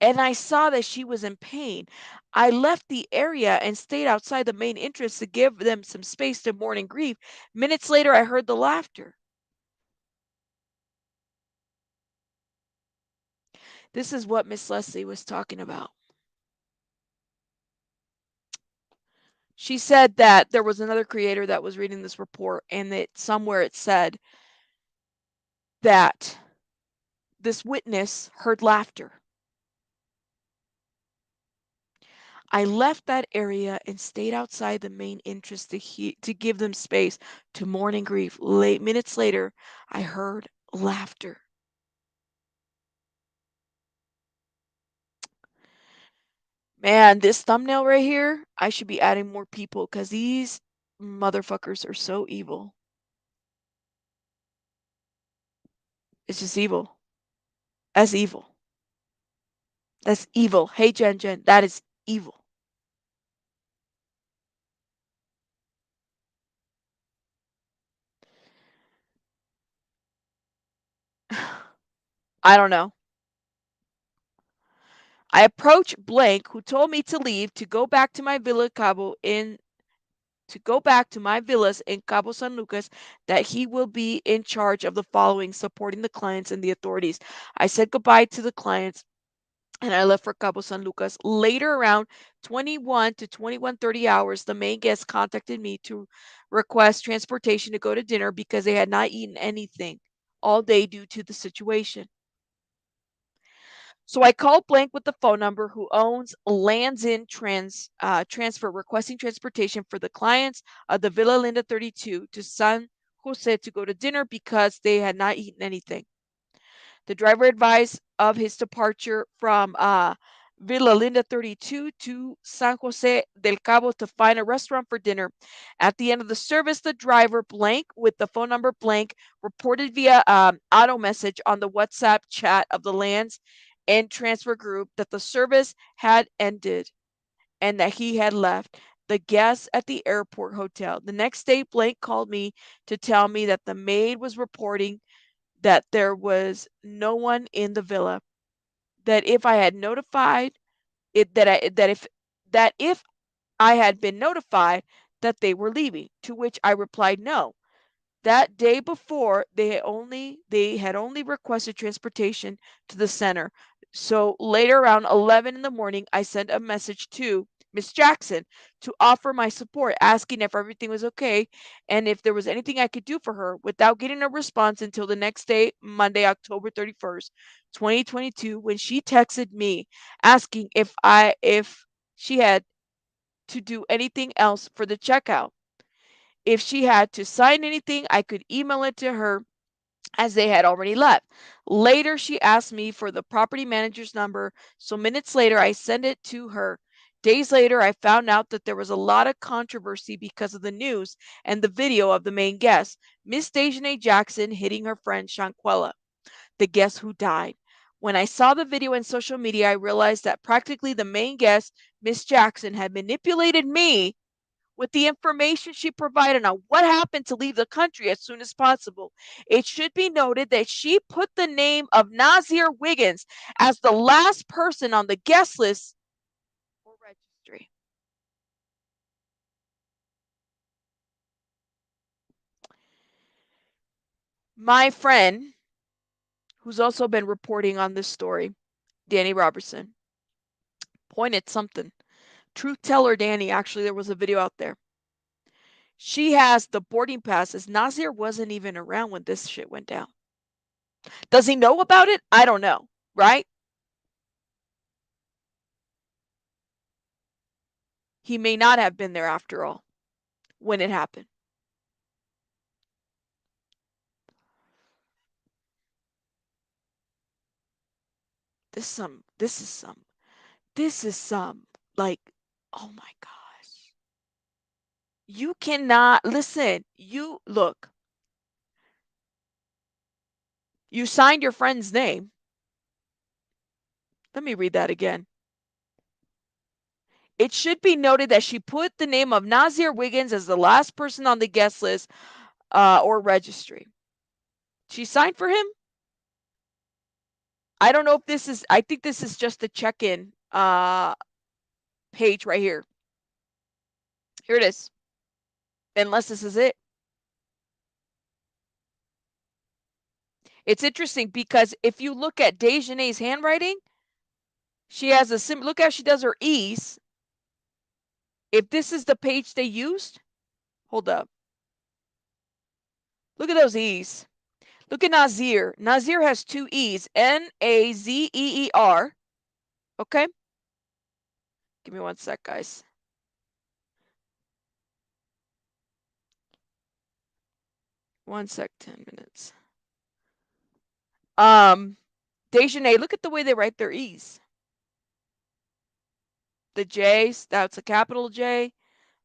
and I saw that she was in pain. I left the area and stayed outside the main entrance to give them some space to mourn and grieve. Minutes later, I heard the laughter. This is what Miss Leslie was talking about. She said that there was another creator that was reading this report, and that somewhere it said that this witness heard laughter. I left that area and stayed outside the main entrance to give them space to mourn and grieve. Late minutes later, I heard laughter. Man, this thumbnail right here, I should be adding more people because these motherfuckers are so evil. It's just evil. That's evil. That's evil. Hey, Jen, that is evil. I don't know. I approached Blank, who told me to leave to go back to my Villa Cabo in to go back to my villas in Cabo San Lucas, that he will be in charge of the following, supporting the clients and the authorities. I said goodbye to the clients and I left for Cabo San Lucas. Later, around 21 to 21:30 hours, the main guest contacted me to request transportation to go to dinner because they had not eaten anything all day due to the situation. So I called Blank with the phone number, who owns Lands in Transfer, requesting transportation for the clients of the Villa Linda 32 to San Jose to go to dinner because they had not eaten anything. The driver advised of his departure from Villa Linda 32 to San Jose del Cabo to find a restaurant for dinner. At the end of the service, the driver, Blank, with the phone number Blank, reported via auto message on the WhatsApp chat of the Lands and Transfer group that the service had ended and that he had left the guests at the airport hotel. The next day, Blank called me to tell me that the maid was reporting that there was no one in the villa, that if I had notified it, that if I had been notified that they were leaving, to which I replied no. That day before, they had only requested transportation to the center. So later, around 11 in the morning, I sent a message to Miss Jackson to offer my support, asking if everything was okay and if there was anything I could do for her, without getting a response until the next day, Monday, October 31st, 2022, when she texted me asking if she had to do anything else for the checkout. If she had to sign anything, I could email it to her, as they had already left. Later, she asked me for the property manager's number, so minutes later, I sent it to her. Days later, I found out that there was a lot of controversy because of the news and the video of the main guest, Miss Daejhanae Jackson, hitting her friend Shanquella, the guest who died. When I saw the video in social media, I realized that practically the main guest, Miss Jackson, had manipulated me with the information she provided on what happened to leave the country as soon as possible. It should be noted that she put the name of Nazir Wiggins as the last person on the guest list or registry. My friend, who's also been reporting on this story, Danny Robertson, pointed something. Truth teller Danny, actually, there was a video out there. She has the boarding passes. Nazir wasn't even around when this shit went down. Does he know about it? I don't know, right? He may not have been there after all when it happened. This is some like, oh my gosh. You cannot listen. You look. You signed your friend's name. Let me read that again. It should be noted that she put the name of Nazir Wiggins as the last person on the guest list or registry. She signed for him. I don't know if this is, I think this is just the check-in page right here. Here it is. Unless this is it. It's interesting because if you look at Daejhanae's handwriting, she has a look how she does her E's. If this is the page they used, hold up. Look at those E's. Look at Nazir. Nazir has two E's, Nazeer. Okay? Give me one sec, guys. One sec, 10 minutes. Daejhanae, look at the way they write their E's. The J's, that's a capital J,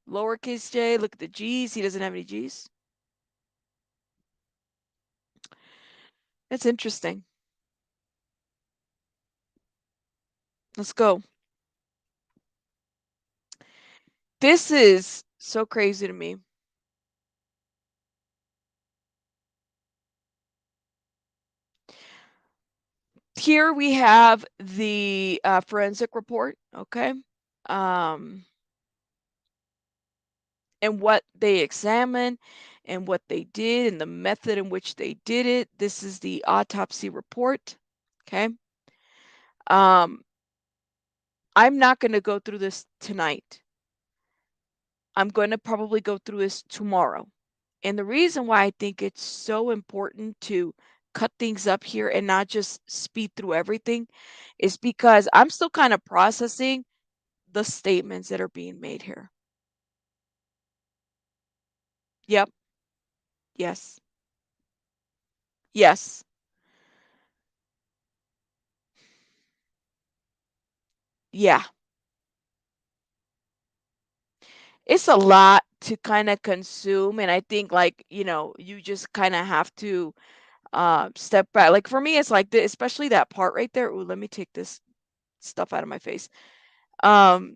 lowercase j. Look at the G's. He doesn't have any G's. That's interesting. Let's go. This is so crazy to me. Here we have the forensic report, okay? And and what they examined and what they did and the method in which they did it. This is the autopsy report. Okay. I'm not going to go through this tonight. I'm going to probably go through this tomorrow. And the reason why I think it's so important to cut things up here and not just speed through everything is because I'm still kind of processing the statements that are being made here. Yep. Yes. Yes. Yeah. It's a lot to kind of consume. And I think, like, you just kind of have to step back. Like for me, it's like especially that part right there. Ooh, let me take this stuff out of my face. But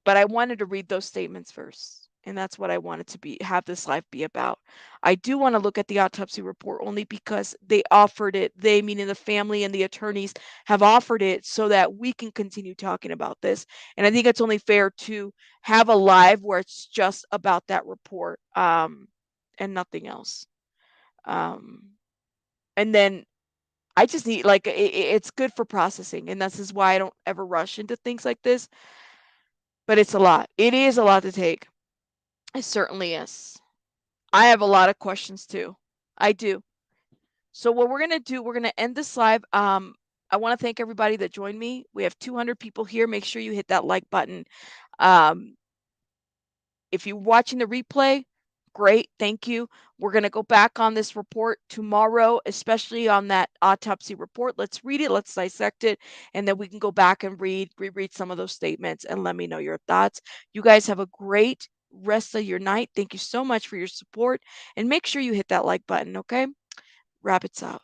I wanted to read those statements first, and that's what I wanted to have this live be about. I do want to look at the autopsy report only because they offered it. They, meaning the family and the attorneys, have offered it so that we can continue talking about this. And I think it's only fair to have a live where it's just about that report, and nothing else. And then I just need, like, it's good for processing, and this is why I don't ever rush into things like this. But it's a lot. It is a lot to take. It certainly is. I have a lot of questions too. I do. So what we're gonna do, we're gonna end this live. I want to thank everybody that joined me. We have 200 people here. Make sure you hit that like button. If you're watching the replay, great, thank you. We're going to go back on this report tomorrow, especially on that autopsy report. Let's read it, let's dissect it, and then we can go back and reread some of those statements and let me know your thoughts. You guys have a great rest of your night. Thank you so much for your support, and make sure you hit that like button, okay? Rabbits out.